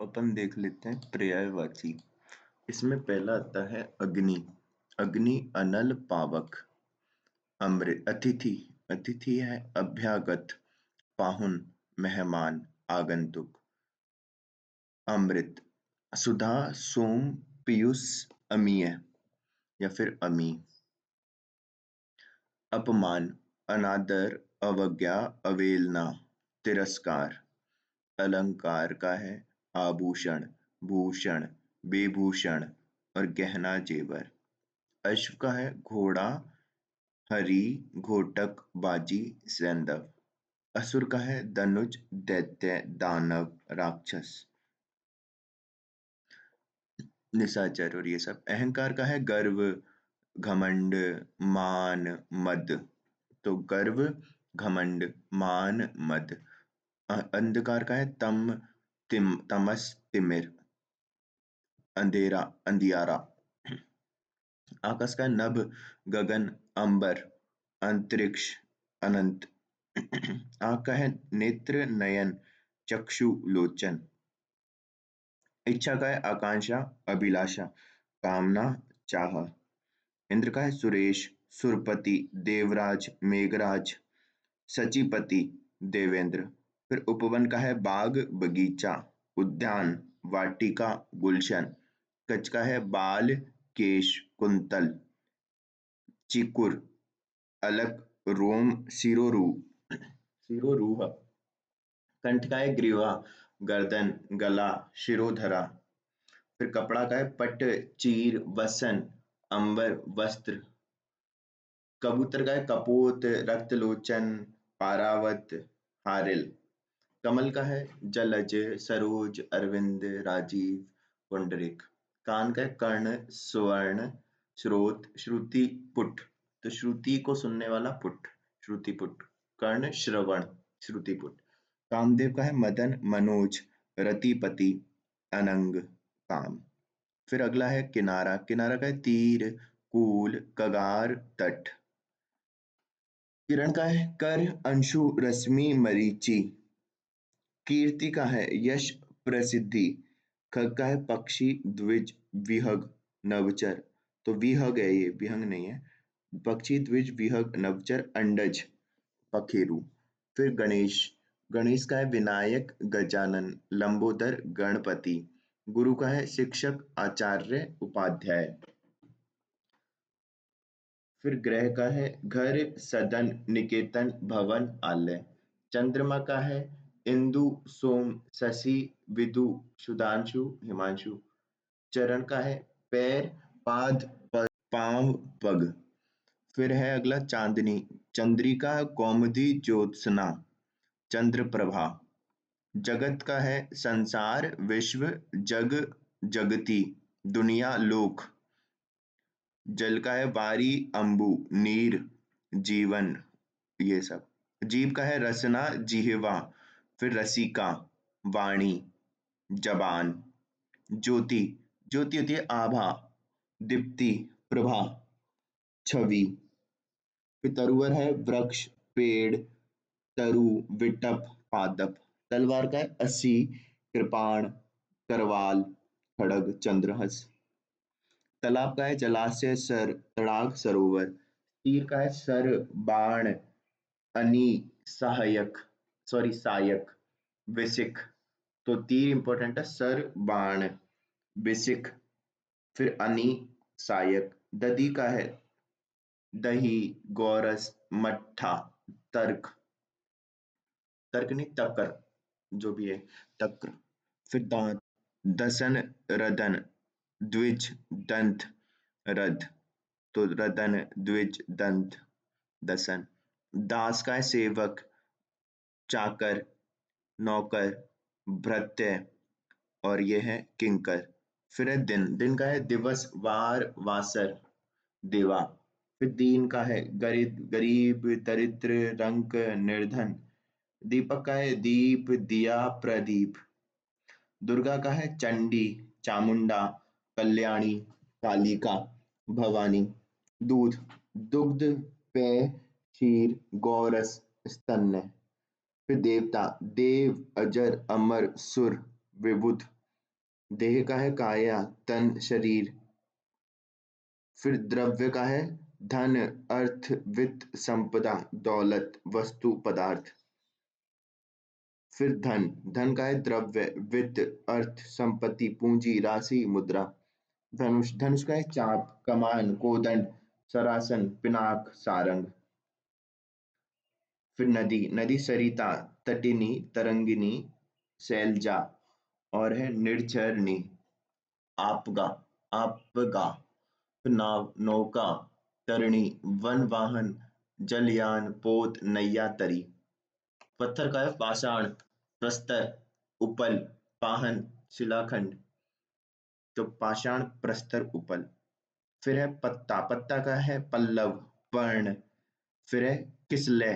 अपन देख लेते हैं पर्यायवाची। इसमें पहला आता है अग्नि। अग्नि अनल पावक। अमृत अतिथि। अतिथि है अभ्यागत, पाहुन, मेहमान, आगंतुक। अमृत सुधा, सोम, पीयूष, अमीय या फिर अमी। अपमान अनादर, अवज्ञा, अवेलना, तिरस्कार। अलंकार का है आभूषण, भूषण, विभूषण और गहना जेवर। अश्व का है घोड़ा, हरि, घोटक, बाजी, सैंधव। असुर का है धनुज, दैत्य, दानव, राक्षस, निशाचर और ये सब। अहंकार का है गर्व, घमंड, मान, मद। तो गर्व, घमंड, मान, मद। अंधकार का है तमस, तिमिर, अंधेरा, अंधियारा। आकाश का है नभ, गगन, अंबर, अंतरिक्ष, अनंत। आँख का है नेत्र, नयन, चक्षु, लोचन। इच्छा का है आकांक्षा, अभिलाषा, कामना, चाह। इंद्र का है सुरेश, सुरपति, देवराज, मेघराज, सचिपति, देवेंद्र। फिर उपवन का है बाग, बगीचा, उद्यान, वाटिका, गुलशन। कच का है बाल, केश, कुंतल, चिकुर, अलक, रोम, सिरोरूह। कंठ का है ग्रीवा, गर्दन, गला, शिरोधरा। फिर कपड़ा का है पट, चीर, वसन, अंबर, वस्त्र। कबूतर का है कपोत, रक्तलोचन, पारावत, हारिल। कमल का है जलज, सरोज, अरविंद, राजीव, पुंडरिक। कान का है कर्ण, स्वर्ण, स्रोत, श्रुति, पुट। तो श्रुति को सुनने वाला पुट, श्रुति पुट। कर्ण, श्रवण, श्रुति पुट। कामदेव का है मदन, मनोज, रतिपति, अनंग, काम। फिर अगला है किनारा। किनारा का है तीर, कूल, कगार, तट। किरण का है कर, अंशु, रश्मि, मरीचि। कीर्ति का है यश, प्रसिद्धि। खग का है पक्षी, द्विज, विहग, नवचर। तो विहग है, ये विहंग नहीं है। पक्षी, द्विज, विहग, नवचर, अंडज, पखेरु। फिर गणेश। गणेश का है विनायक, गजानन, लंबोदर, गणपति। गुरु का है शिक्षक, आचार्य, उपाध्याय। फिर ग्रह का है घर, सदन, निकेतन, भवन, आलय। चंद्रमा का है इंदु, सोम, शशि, विदु, सुधांशु, हिमांशु। चरण का है पैर, पाद, पांव, पग। फिर है अगला चांदनी। चंद्रिका, कौमुदी, ज्योत्सना, चंद्र प्रभा। जगत का है संसार, विश्व, जग, जगती, दुनिया, लोक। जल का है वारी, अंबु, नीर, जीवन, ये सब। जीव का है रसना, जिह्वा। फिर रसिका, वाणी, जबान। ज्योति। ज्योति होती है आभा, दीप्ति, प्रभा, छवि। फिर तरुवर है वृक्ष, पेड़, तरु, विटप, पादप। तलवार का है अस्सी, कृपाण, करवाल, खड़ग, चंद्रहस। तालाब का है जलाशय, सर, तड़ाग, सरोवर। तीर का है सर, बाण, अनी, सहायक, सॉरी सायक, विसिक। तो तीर इंपॉर्टेंट है, सर, बाण, विसिक, फिर अनी, सायक। दधी का है दही, गोरस, मट्ठा, तर्क। तर्क नहीं, तकर, जो भी है, तक्र। फिर दांत। दसन, रदन, द्विज, दंत, रद। तो रदन, द्विज, दंत, दसन। दास का है सेवक, चाकर, नौकर, भृत्य और ये है किंकर। फिर है दिन। दिन का है दिवस, वार, वासर, देवा। फिर दीन का है गरीब, दरिद्र, रंक, निर्धन। दीपक का है दीप, दिया, प्रदीप। दुर्गा का है चंडी, चामुंडा, कल्याणी, कालिका, भवानी। दूध। दुग्ध, पेय, क्षीर, गौरस, स्तन्य। फिर देवता। देव, अजर, अमर, सुर, विबुध। देह का है काया, तन शरीर। फिर द्रव्य का है धन, अर्थ, वित्त, संपदा, दौलत, वस्तु, पदार्थ। फिर धन, धन का है द्रव्य, वित्त, अर्थ, संपत्ति, पूंजी, राशि, मुद्रा। धनुष, धनुष का है चाप, कमान, कोदंड, सरासन, पिनाक, सारंग। फिर नदी, नदी सरिता, तटिनी, तरंगिनी, सैलजा और है निर्झरनी, आपगा, आपगा। फिर नाव, नौका, तरणी, वन वाहन, जलयान, पोत, नैया, तरी। पत्थर का है पाषाण, प्रस्तर, उपल, पाहन, शिलाखंड। तो पाषाण, प्रस्तर, उपल। फिर है पत्ता, पत्ता का है पल्लव, पर्ण। फिर है किसलय,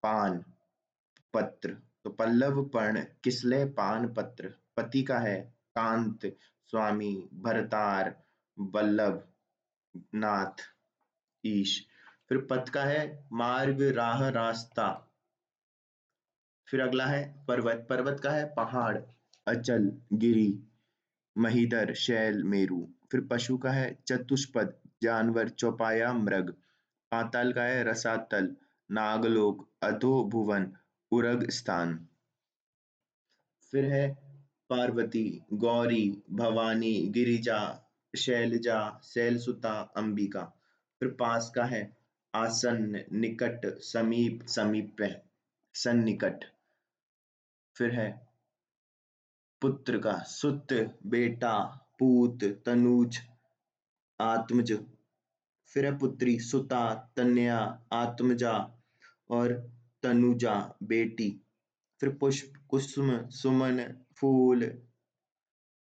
पान, पत्र। तो पल्लव, पर्ण, किसलय, पान, पत्र। पति का है कांत, स्वामी, भरतार, वल्लभ, नाथ, ईश। फिर पथ का है मार्ग, राह, रास्ता। फिर अगला है पर्वत, पर्वत का है पहाड़, अचल, गिरी, महीधर, शैल, मेरु। फिर पशु का है चतुष्पद, जानवर, चौपाया, मृग। पाताल का है रसातल, नागलोक, अधो भुवन, उरग स्थान। फिर है पार्वती, गौरी, भवानी, गिरिजा, शैलजा, शैलसुता, अंबिका। फिर पास का है आसन्न, निकट, समीप, समीप्य, सन्निकट। फिर है पुत्र का सुत, बेटा, पूत, तनुज, आत्मज। फिर है पुत्री, सुता, तनया, आत्मजा और तनुजा, बेटी। फिर पुष्प, कुसुम, सुमन, फूल,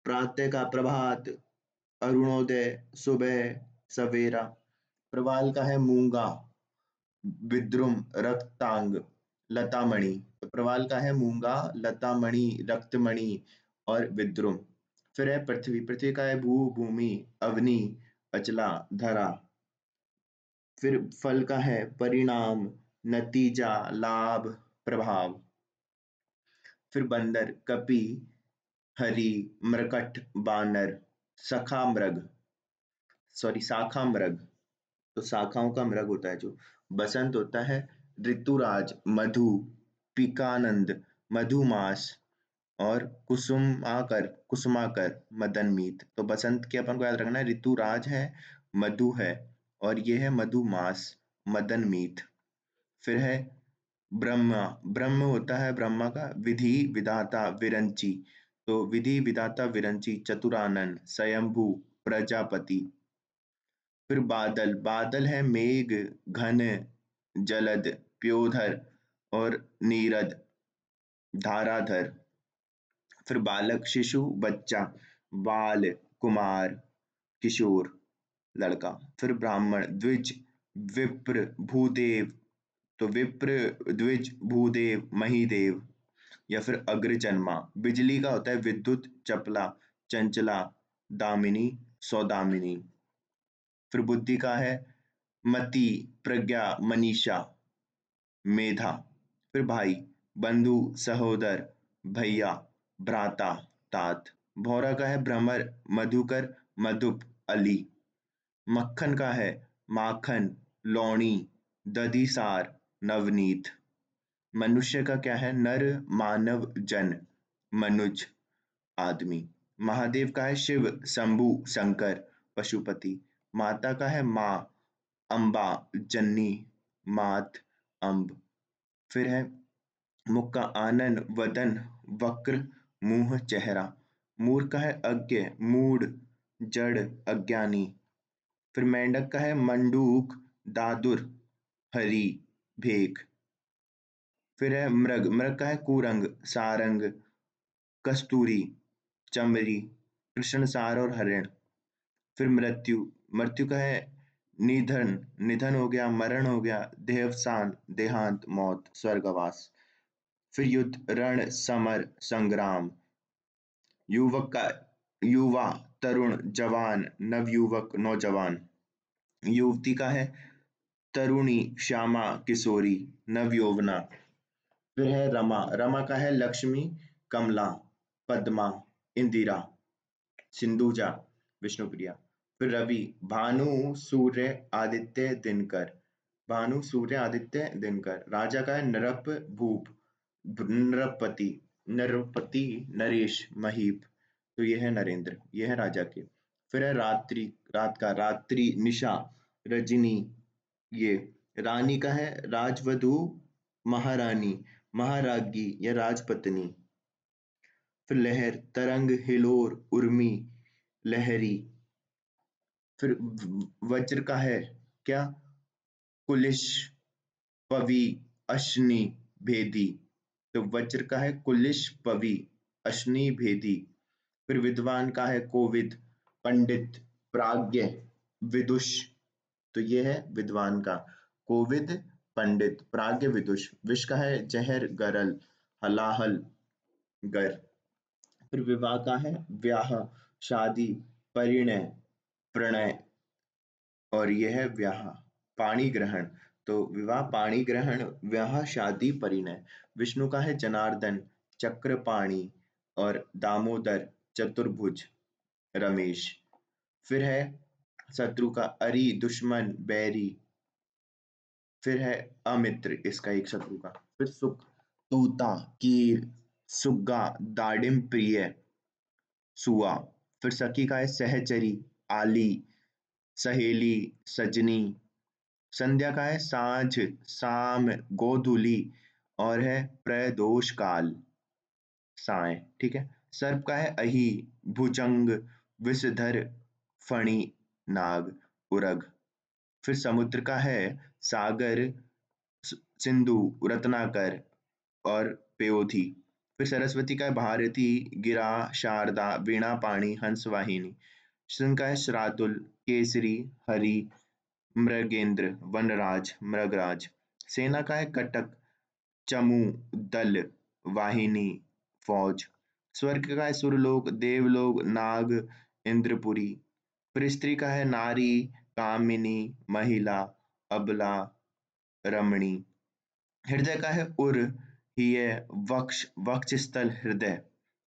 प्रातः का प्रभात, अरुणोदय, सुबह, सवेरा। प्रवाल का है मूंगा, विद्रुम, रक्तांग, लतामणि। तो प्रवाल का है मूंगा, लतामणि, रक्तमणि और विद्रुम। फिर है पृथ्वी, पृथ्वी का है भू, भूमि, अवनी, अचला, धरा। फिर फल का है परिणाम, नतीजा, लाभ, प्रभाव। फिर बंदर, कपि, हरि, मृकट, बानर, सखा मृग, सॉरी शाखा मृग। तो शाखाओं का मृग होता है जो। बसंत होता है ऋतुराज, मधु, पिकानंद, मधुमास और कुसुमाकर, कुसुमाकर, मदनमीत। तो बसंत के अपन को याद रखना है, ऋतुराज है, मधु है और ये है मधुमास, मदनमीत। फिर है ब्रह्मा, ब्रह्म होता है ब्रह्मा का विधि, विधाता, विरंची। तो विधि, विधाता, विरंची, चतुरानन, स्वयंभू, प्रजापति। फिर बादल, बादल है मेघ, घन, जलद, प्योधर और नीरद, धाराधर। फिर बालक, शिशु, बच्चा, बाल, कुमार, किशोर, लड़का। फिर ब्राह्मण, द्विज, विप्र, भूदेव। तो विप्र, द्विज, भूदेव, महीदेव या फिर अग्रजन्मा। बिजली का होता है विद्युत, चपला, चंचला, दामिनी, सौदामिनी। फिर बुद्धि का है मति, प्रज्ञा, मनीषा, मेधा। फिर भाई, बंधु, सहोदर, भैया, भ्राता, तात। भौरा का है भ्रमर, मधुकर, मधुप, अली। मक्खन का है माखन, लौणी, दधिसार, नवनीत। मनुष्य का क्या है नर, मानव, जन, मनुज, आदमी। महादेव का है शिव, शंभु, शंकर, पशुपति। माता का है माँ, अम्बा, जन्नी, मात, अम्ब। फिर है मुख का आनन, वदन, वक्र, मुंह, चेहरा। मूर्ख का है अज्ञ, मूढ़, जड़, अज्ञानी। फिर मेंढक का है मंडूक, दादुर, हरी, भेक। फिर है मृग, मृग का है कुरंग, सारंग, कस्तूरी, चमरी, कृष्णसार और हरिण। फिर मृत्यु, मृत्यु का है निधन, निधन हो गया, मरण हो गया, देहावसान, देहांत, मौत, स्वर्गवास। फिर युद्ध, रण, समर, संग्राम। युवक का युवा, तरुण, जवान, नवयुवक, नौजवान। युवती का है तरुणी, श्यामा, किशोरी, नवयौवना। फिर है रमा, रमा का है लक्ष्मी, कमला, पद्मा, इंदिरा। सिंधुजा विष्णुप्रिया। फिर रवि भानु सूर्य आदित्य दिनकर, भानु सूर्य आदित्य दिनकर। राजा का है नरप भूप, नृपति, नृपति नरेश महीप। तो ये है नरेंद्र, ये है राजा के। फिर है रात्रि, रात का रात्रि निशा रजनी। ये रानी का है राजवधु महारानी, महाराज्ञी या राजपत्नी। फिर लहर तरंग हिलोर उर्मी लहरी। फिर वज्र का है क्या, कुलिश पवी अश्नि भेदी। तो वज्र का है कुलिश पवी अश्नि भेदी। फिर विद्वान का है कोविद पंडित प्राज्ञ विदुष। तो ये है विद्वान का कोविद पंडित प्राज्ञ विदुष। विष का है जहर गरल हलाहल गर। फिर विवाह का है व्याह शादी परिणय प्रणय। और यह है व्याह पाणी ग्रहण। तो विवाह पाणी ग्रहण व्याह शादी परिणय। विष्णु का है जनार्दन चक्रपाणी और दामोदर चतुर्भुज रमेश। फिर है शत्रु का अरि दुश्मन बैरी। फिर है अमित्र इसका एक शत्रु का। फिर सुख तूता कीर सुग्गा दाडिम प्रिय सुआ। फिर सखी का है सहचरी आली सहेली सजनी। संध्या का है सांझ साम गोधूली और है प्रदोष काल साय। ठीक है। सर्प का है अहि भुजंग विषधर फणी नाग उरग। फिर समुद्र का है सागर सिंधु रत्नाकर और पेयोधी। फिर सरस्वती का है भारती गिरा शारदा वीणा पाणी हंसवाहिनी। सिंह का है श्रातुल केसरी हरि मृगेंद्र वनराज मृगराज। सेना का है कटक चमू दल वाहिनी फौज। स्वर्ग का है सुरलोक देवलोक नाग इंद्रपुरी। फिर स्त्री का है नारी कामिनी महिला अबला रमणी। हृदय का है उर ही है वक्ष वक्षस्थल हृदय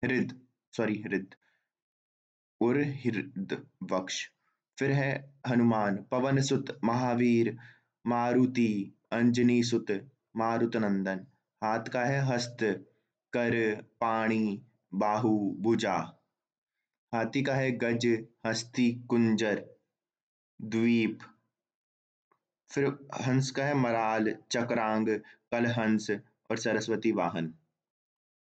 हृद सॉरी हृद उर हृद वक्ष। फिर है हनुमान पवन सुत महावीर मारुति अंजनी सुत मारुत नंदन। हाथ का है हस्त कर पाणी बाहु भुजा। हाथी का है गज हस्ती कुंजर द्वीप। फिर हंस का है मराल चक्रांग कलहंस और सरस्वती वाहन।